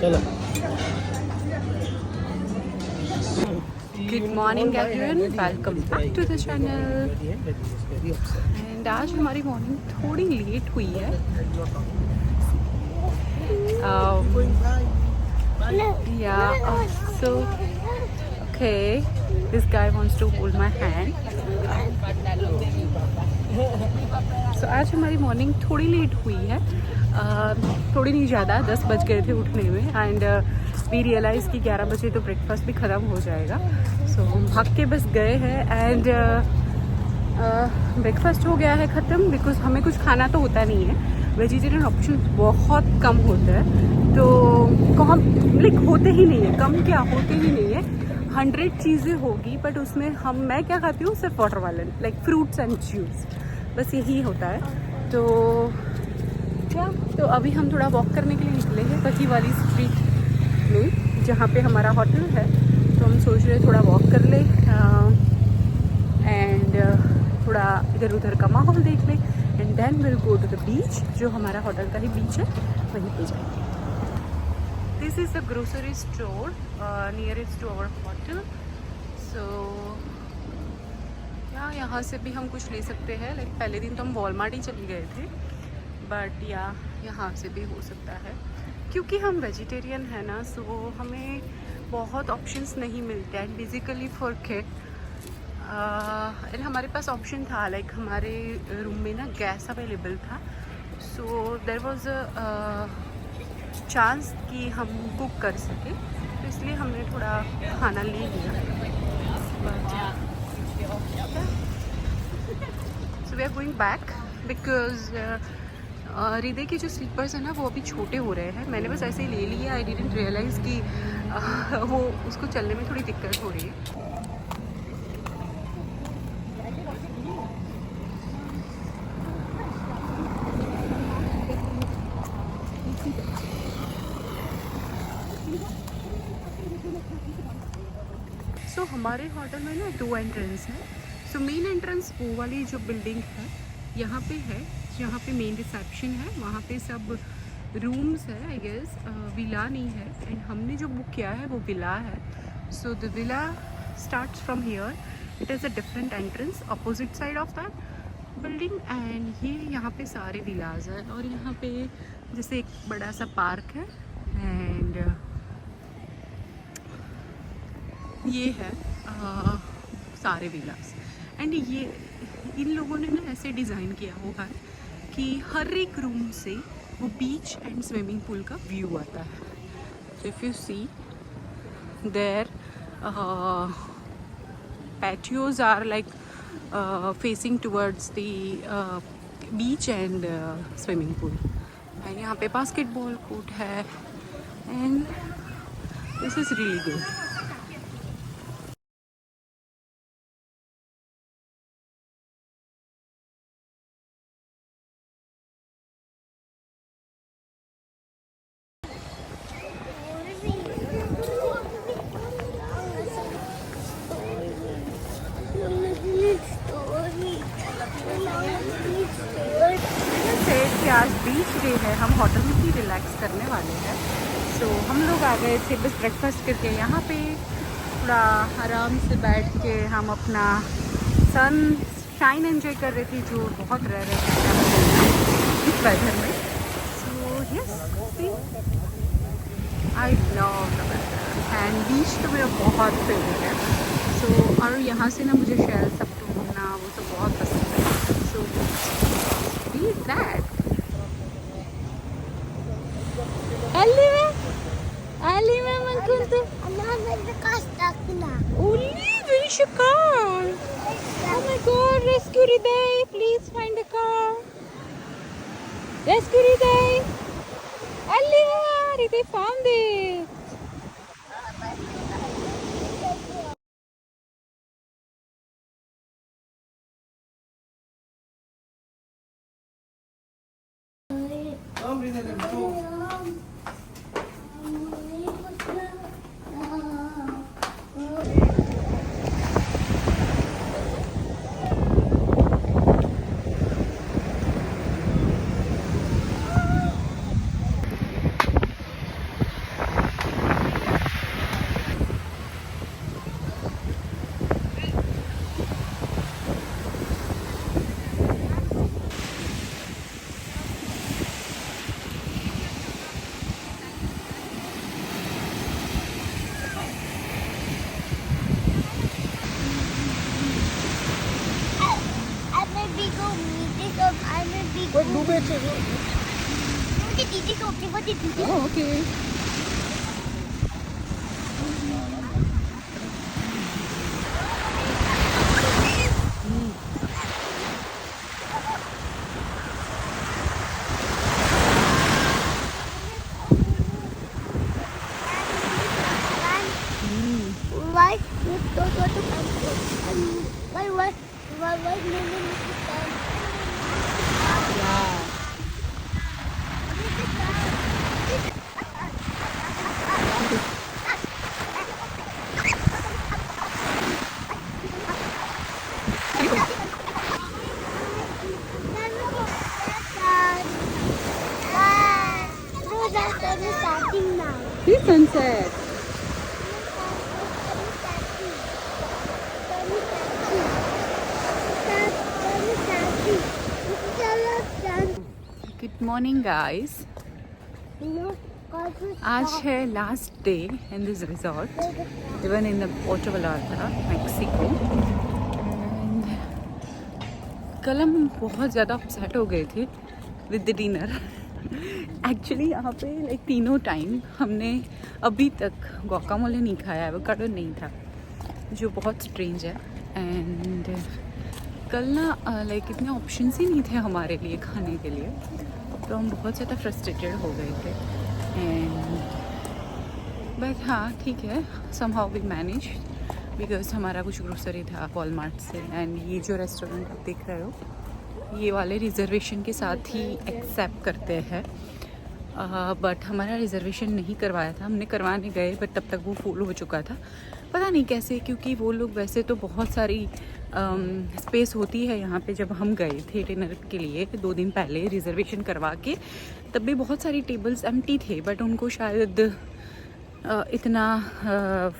चलो। Good morning everyone, welcome back to the channel. And आज हमारी मॉर्निंग थोड़ी लेट हुई है। So okay, this guy wants to hold my hand. So आज हमारी मॉर्निंग थोड़ी लेट हुई है, थोड़ी नहीं ज़्यादा, 10 बज गए थे उठने में। एंड वी रियलाइज़ कि 11 बजे तो ब्रेकफास्ट भी ख़त्म हो जाएगा। सो हम भाग के बस गए हैं एंड ब्रेकफास्ट हो गया है ख़त्म, बिकॉज हमें कुछ खाना तो होता नहीं है। वेजिटेरियन ऑप्शन बहुत कम होते हैं, तो लाइक होते ही नहीं है, कम क्या होते ही नहीं है। 100 चीज़ें होगी बट उसमें मैं क्या खाती हूँ, सिर्फ वाटर वालन, लाइक फ्रूट्स एंड जूस, बस यही होता है। तो क्या, तो अभी हम थोड़ा वॉक करने के लिए निकले हैं बगी वाली स्ट्रीट में, जहाँ पे हमारा होटल है। तो हम सोच रहे थोड़ा वॉक कर ले एंड थोड़ा इधर उधर का माहौल देख ले, and then will go to the beach, जो हमारा होटल का ही बीच है, वहीं पे जाएंगे। This is a grocery store nearest to our hotel. So यहाँ से भी हम कुछ ले सकते हैं। लाइक पहले दिन तो हम वॉलमार्ट ही चले गए थे, बट यहाँ से भी हो सकता है, क्योंकि हम वेजिटेरियन है ना, सो हमें बहुत ऑप्शंस नहीं मिलते हैं बेसिकली फॉर किड। एंड हमारे पास ऑप्शन था, लाइक हमारे रूम में ना गैस अवेलेबल था, so there was a chance कि हम कुक कर सके, तो इसलिए हमने थोड़ा खाना ले लिया। So we are going back because Hriday के जो स्लीपर्स हैं ना, वो अभी छोटे हो रहे हैं। मैंने बस ऐसे ही ले लिया, आई डिडंट रियलाइज़ कि वो उसको चलने में थोड़ी दिक्कत हो रही है। सो हमारे होटल में ना 2 एंट्रेंस है। सो मेन एंट्रेंस वो वाली जो बिल्डिंग है यहाँ पे है, जहाँ पे मेन रिसेप्शन है, वहाँ पे सब रूम्स है। आई गेस विला नहीं है, एंड हमने जो बुक किया है वो विला है। So the villa starts from here, it is a different entrance opposite side of that building, and ये यहाँ पे सारे विलाज हैं। और यहाँ पे जैसे एक बड़ा सा पार्क है, एंड ये है सारे विलास। एंड ये इन लोगों ने ना ऐसे डिज़ाइन किया हुआ है कि हर एक रूम से वो बीच एंड स्विमिंग पूल का व्यू आता है। So if you see their patios are like facing towards the beach and swimming pool, and यहाँ पे बास्केटबॉल कोर्ट है, and this is really good. आज बीच डे है, हम होटल में ही रिलैक्स करने वाले हैं। सो हम लोग आ गए थे बस ब्रेकफास्ट करके, यहाँ पे थोड़ा आराम से बैठ के हम अपना सन शाइन एंजॉय कर रहे थे, जो बहुत रेयर है इस वेदर में। So yes, I love the weather, and beach तो मेरा बहुत फेवरेट है। सो और यहाँ से ना मुझे शेल सब ढूंढना वो तो बहुत पसंद है। So read that Alima man kuntu. Only wish a car. Oh my God! Rescue Hriday, please find a car. Rescue Hriday. Alima, Hriday found it. दीदी को वो दीदी okay. See sunset. Good morning guys. आज है last day in this resort, even in the Puerto Vallarta, Mexico. कल हम बहुत ज़्यादा अपसेट हो गए थे विद द डिनर। एक्चुअली यहाँ पे लाइक तीनों टाइम हमने अभी तक गुआकामोले नहीं खाया, एवोकाडो नहीं था, जो बहुत स्ट्रेंज है। एंड कल ना लाइक इतने ऑप्शंस ही नहीं थे हमारे लिए खाने के लिए, तो हम बहुत ज़्यादा फ्रस्ट्रेटेड हो गए थे। एंड बट हाँ ठीक है, समहाउ वी मैनेज, बिकॉज हमारा कुछ ग्रोसरी था वॉलमार्ट से। एंड ये जो रेस्टोरेंट आप देख रहे हो, ये वाले रिजर्वेशन के साथ ही एक्सेप्ट करते हैं, बट हमारा रिजर्वेशन नहीं करवाया था, हमने करवाने गए बट तब तक वो फुल हो चुका था। पता नहीं कैसे, क्योंकि वो लोग वैसे तो बहुत सारी स्पेस होती है यहाँ पे। जब हम गए थे डिनर के लिए 2 दिन पहले रिजर्वेशन करवा के, तब भी बहुत सारी टेबल्स एम्प्टी थे, बट उनको शायद इतना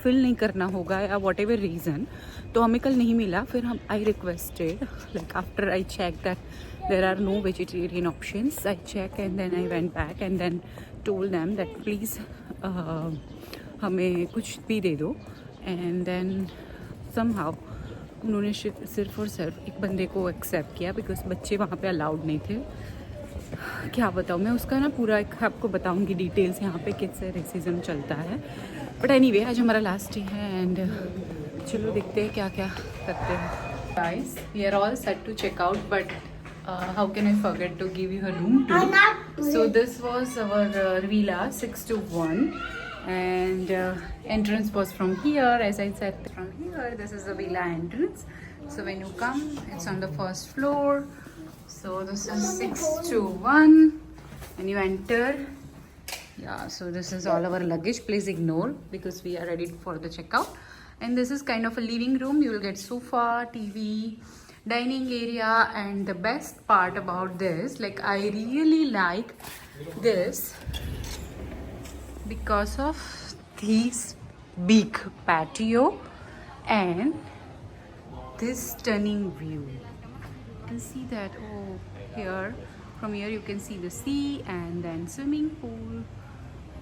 फिल नहीं करना होगा या वॉट एवर रीज़न, तो हमें कल नहीं मिला। फिर हम I requested, like after I check that there are no vegetarian options, I check and then I went back and then told them that please हमें कुछ भी दे दो। एंड देन समहाउ उन्होंने सिर्फ और सिर्फ एक बंदे को एक्सेप्ट किया, बिकॉज बच्चे वहाँ पे अलाउड नहीं थे। क्या बताऊँ मैं, उसका ना पूरा एक आपको बताऊँगी डिटेल्स यहाँ पे कैसे रेसिज्म चलता है। बट एनीवे आज हमारा लास्ट डे है एंड चलो देखते हैं क्या क्या करते हैं। Guys we are all set to check out, but how can I forget to give you a room tour. So this was our villa 6 to 1 and entrance was from here, as I said, from here. This is the villa entrance. So when you come, it's on the first floor. So this is 6 to 1 and you enter. Yeah, so this is all our luggage, please ignore because we are ready for the checkout. And this is kind of a living room. You will get sofa, TV, dining area, and the best part about this, like I really like this because of this big patio and this stunning view. You can see that. Oh, here from here you can see the sea and then swimming pool,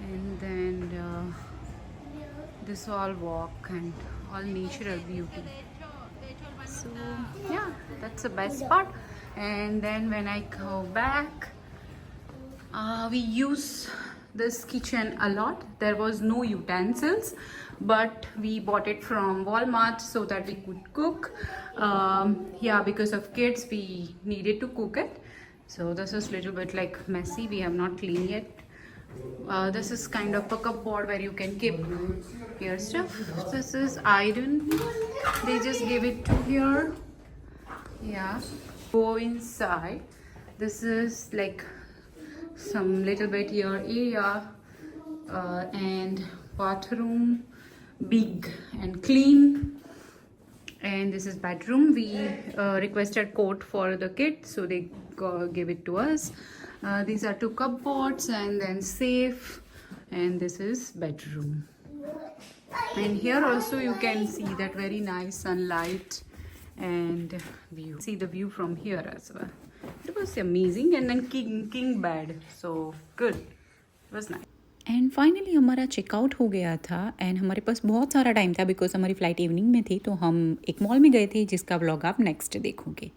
and then this all walk and all natural beauty. So yeah, that's the best part. And then when I go back, we use this kitchen a lot. There was no utensils, but we bought it from Walmart so that we could cook. Yeah, because of kids we needed to cook it. So this is little bit like messy, we have not cleaned yet. This is kind of a cupboard where you can keep your stuff. This is iron, they just give it to here. Yeah, go inside. This is like some little bit your area, and bathroom, big and clean. And this is bedroom. We requested coat for the kids, so they gave it to us. These are 2 cupboards and then safe, and this is bedroom. And here also you can see that very nice sunlight and view. See the view from here as well. It was amazing. And then king bed, so good, it was nice. And finally हमारा checkout हो गया था and हमारे पास बहुत सारा time था because हमारी flight evening में थी, तो हम एक मॉल में गए थे जिसका व्लॉग आप नेक्स्ट देखोगे।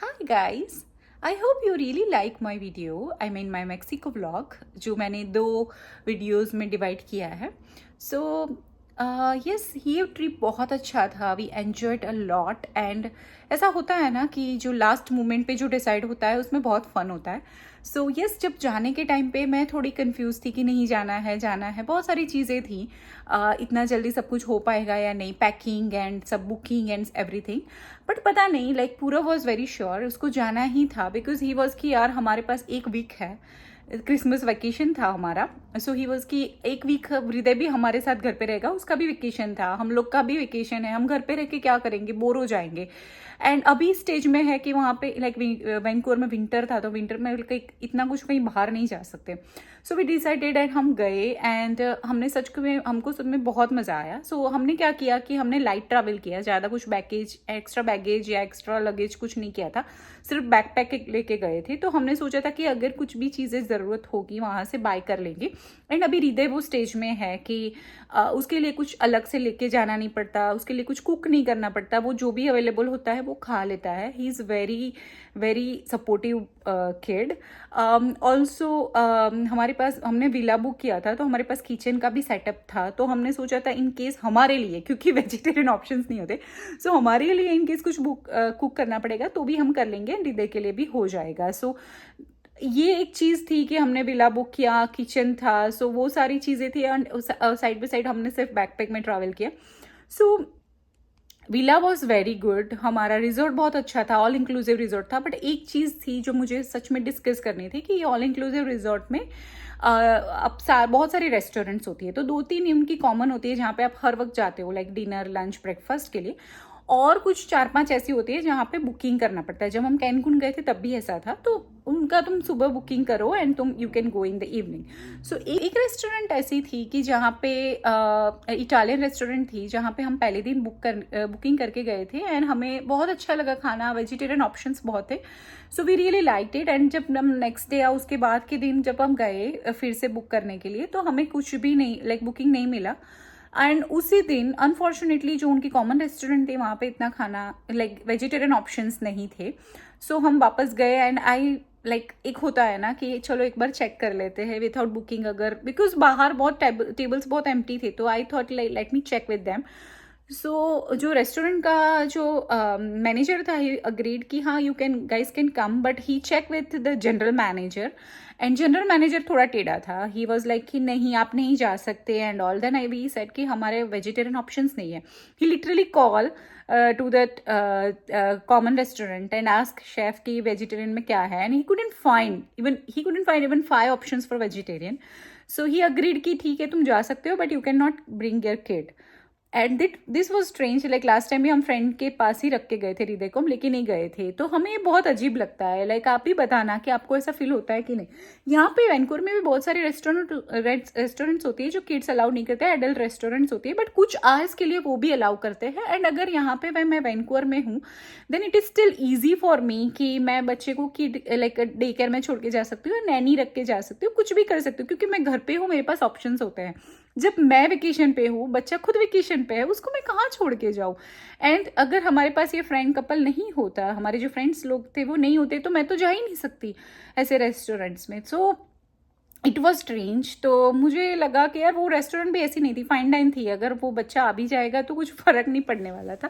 Hi guys, I hope you really like my video, I mean my Mexico vlog, जो मैंने 2 वीडियोज़ में डिवाइड किया है. सो यस, ये ट्रिप बहुत अच्छा था. We enjoyed a lot. And ऐसा होता है ना कि जो लास्ट मोमेंट पे जो डिसाइड होता है उसमें बहुत फन होता है. सो यस, जब जाने के टाइम पे मैं थोड़ी कंफ्यूज थी कि नहीं जाना है, बहुत सारी चीज़ें थी. इतना जल्दी सब कुछ हो पाएगा या नहीं, पैकिंग एंड सब बुकिंग एंड एवरीथिंग. बट पता नहीं, लाइक पूरा वॉज वेरी श्योर उसको जाना ही था, बिकॉज ही वॉज कि यार हमारे पास 1 वीक है, क्रिसमस वेकेशन था हमारा. सो ही वॉज कि 1 वीक हृदय भी हमारे साथ घर पे रहेगा, उसका भी वेकेशन था, हम लोग का भी वेकेशन है, हम घर पे रह के क्या करेंगे, बोर हो जाएंगे. एंड अभी स्टेज में है कि वहाँ पे लाइक वैंकूवर में विंटर था, तो विंटर में इतना कुछ कहीं बाहर नहीं जा सकते. सो वी डिसाइडेड एंड हम गए. एंड हमने हमको सच में बहुत मज़ा आया. सो हमने क्या किया कि हमने लाइट ट्रैवल किया, ज़्यादा कुछ एक्स्ट्रा बैगेज या एक्स्ट्रा लगेज कुछ नहीं किया था, सिर्फ बैकपैक लेके गए थे. तो हमने सोचा था कि अगर कुछ भी चीज़ें ज़रूरत होगी वहाँ से बाय कर लेंगे. एंड अभी हृदय वो स्टेज में है कि उसके लिए कुछ अलग से लेके जाना नहीं पड़ता, उसके लिए कुछ कुक नहीं करना पड़ता, वो जो भी अवेलेबल होता है वो खा लेता है. He is very very supportive kid. Also हमारे पास, हमने विला बुक किया था तो हमारे पास किचन का भी सेटअप था. तो हमने सोचा था इन केस हमारे लिए, क्योंकि वेजिटेरियन ऑप्शंस नहीं होते, सो हमारे लिए इन केस कुछ कुक करना पड़ेगा तो भी हम कर लेंगे, हृदय के लिए भी हो जाएगा. सो ये एक चीज़ थी कि हमने विला बुक किया, किचन था, सो वो सारी चीज़ें थी. एंड साइड बाई साइड हमने सिर्फ बैकपैक में ट्रैवल किया. सो विला वॉज वेरी गुड. हमारा रिजॉर्ट बहुत अच्छा था, ऑल इंक्लूसिव रिजॉर्ट था. बट एक चीज़ थी जो मुझे सच में डिस्कस करनी थी कि ऑल इंक्लूसिव रिजॉर्ट में अब बहुत सारी रेस्टोरेंट्स होती है, तो 2-3 उनकी कॉमन होती है जहाँ पे आप हर वक्त जाते हो, लाइक डिनर, लंच, ब्रेकफास्ट के लिए. और कुछ 4-5 ऐसी होती है जहाँ पे बुकिंग करना पड़ता है. जब हम कैनकुन गए थे तब भी ऐसा था. तो उनका तुम सुबह बुकिंग करो एंड तुम you can go in the evening. So एक रेस्टोरेंट ऐसी थी कि जहाँ पे इटालियन रेस्टोरेंट थी, जहाँ पे हम पहले दिन बुकिंग करके गए थे. एंड हमें बहुत अच्छा लगा खाना, वेजिटेरियन ऑप्शंस बहुत थे. So we really liked it. And जब हम नेक्स्ट डे या उसके बाद के दिन जब हम गए फिर से बुक करने के लिए, तो हमें कुछ भी नहीं, लाइक बुकिंग नहीं मिला. एंड उसी दिन अनफॉर्चुनेटली जो उनकी कॉमन रेस्टोरेंट थे वहाँ पे इतना खाना, लाइक वेजिटेरियन ऑप्शंस नहीं थे. सो हम वापस गए. एंड लाइक एक होता है ना कि चलो एक बार चेक कर लेते हैं विदाउट बुकिंग, अगर, बिकॉज बाहर बहुत टेबल्स बहुत एम्प्टी थे, तो I thought let me check with them. So जो रेस्टोरेंट का जो मैनेजर था, ही अग्रीड कि हाँ you can guys can come, but he check with the general manager. And general manager थोड़ा टेढ़ा था. ही वॉज लाइक कि नहीं आप नहीं जा सकते and all. Then I we said कि हमारे वेजिटेरियन ऑप्शंस नहीं है. He literally call to that common restaurant and ask chef कि वेजिटेरियन में क्या है. And he couldn't find even 5 options for vegetarian. So he agreed कि ठीक है तुम जा सकते हो, but you can not bring your kid. And this was strange. Like last time भी हम फ्रेंड के पास ही रख के गए थे हृदय को, हम लेके नहीं गए थे. तो हमें ये बहुत अजीब लगता है. लाइक आप ही बताना कि आपको ऐसा फील होता है कि नहीं. यहाँ पे वैंकूवर में भी बहुत सारे रेस्टोरेंट्स होती है जो किड्स अलाउ नहीं करते, एडल्ट रेस्टोरेंट्स होती है, बट कुछ आवर्स के लिए वो भी अलाउ करते हैं. एंड अगर यहाँ पे मैं वैंकूवर में हूँ, then it is still easy for me कि मैं बच्चे को लाइक डे केयर में छोड़ के जा सकती हूँ, नैनी रख के जा सकती हूँ, कुछ भी कर सकती हूँ, क्योंकि मैं घर पे हूँ, मेरे पास ऑप्शंस होते हैं. जब मैं वेकेशन पे हूँ, बच्चा खुद वेकेशन पे है, उसको मैं कहाँ छोड़ के जाऊँ. एंड अगर हमारे पास ये फ्रेंड कपल नहीं होता, हमारे जो फ्रेंड्स लोग थे वो नहीं होते, तो मैं तो जा ही नहीं सकती ऐसे रेस्टोरेंट्स में. So it was strange. तो मुझे लगा कि यार वो रेस्टोरेंट भी ऐसी नहीं थी, फाइन डाइन थी, अगर वो बच्चा आ भी जाएगा तो कुछ फ़र्क नहीं पड़ने वाला था.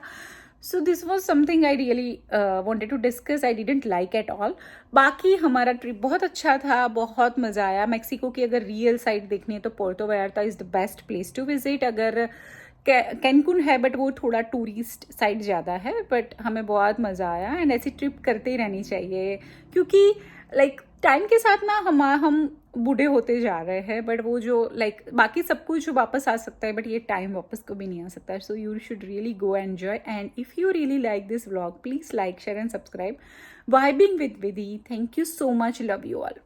So this was something I really wanted to discuss. I didn't like at all. बाकी हमारा ट्रिप बहुत अच्छा था, बहुत मज़ा आया. मैक्सिको की अगर रियल साइड देखनी है तो Puerto Vallarta is the best place to visit. अगर कैनकुन है बट वो थोड़ा टूरिस्ट साइड ज़्यादा है, बट हमें बहुत मज़ा आया. एंड ऐसी ट्रिप करते ही रहनी चाहिए, क्योंकि लाइक टाइम के साथ ना हम बूढ़े होते जा रहे हैं, बट वो जो लाइक बाकी सब कुछ वापस आ सकता है, बट ये टाइम वापस कभी नहीं आ सकता. So you should really go enjoy. And if you really like this vlog, please like, share and subscribe. Vibing with Vidhi. Thank you so much. Love you all.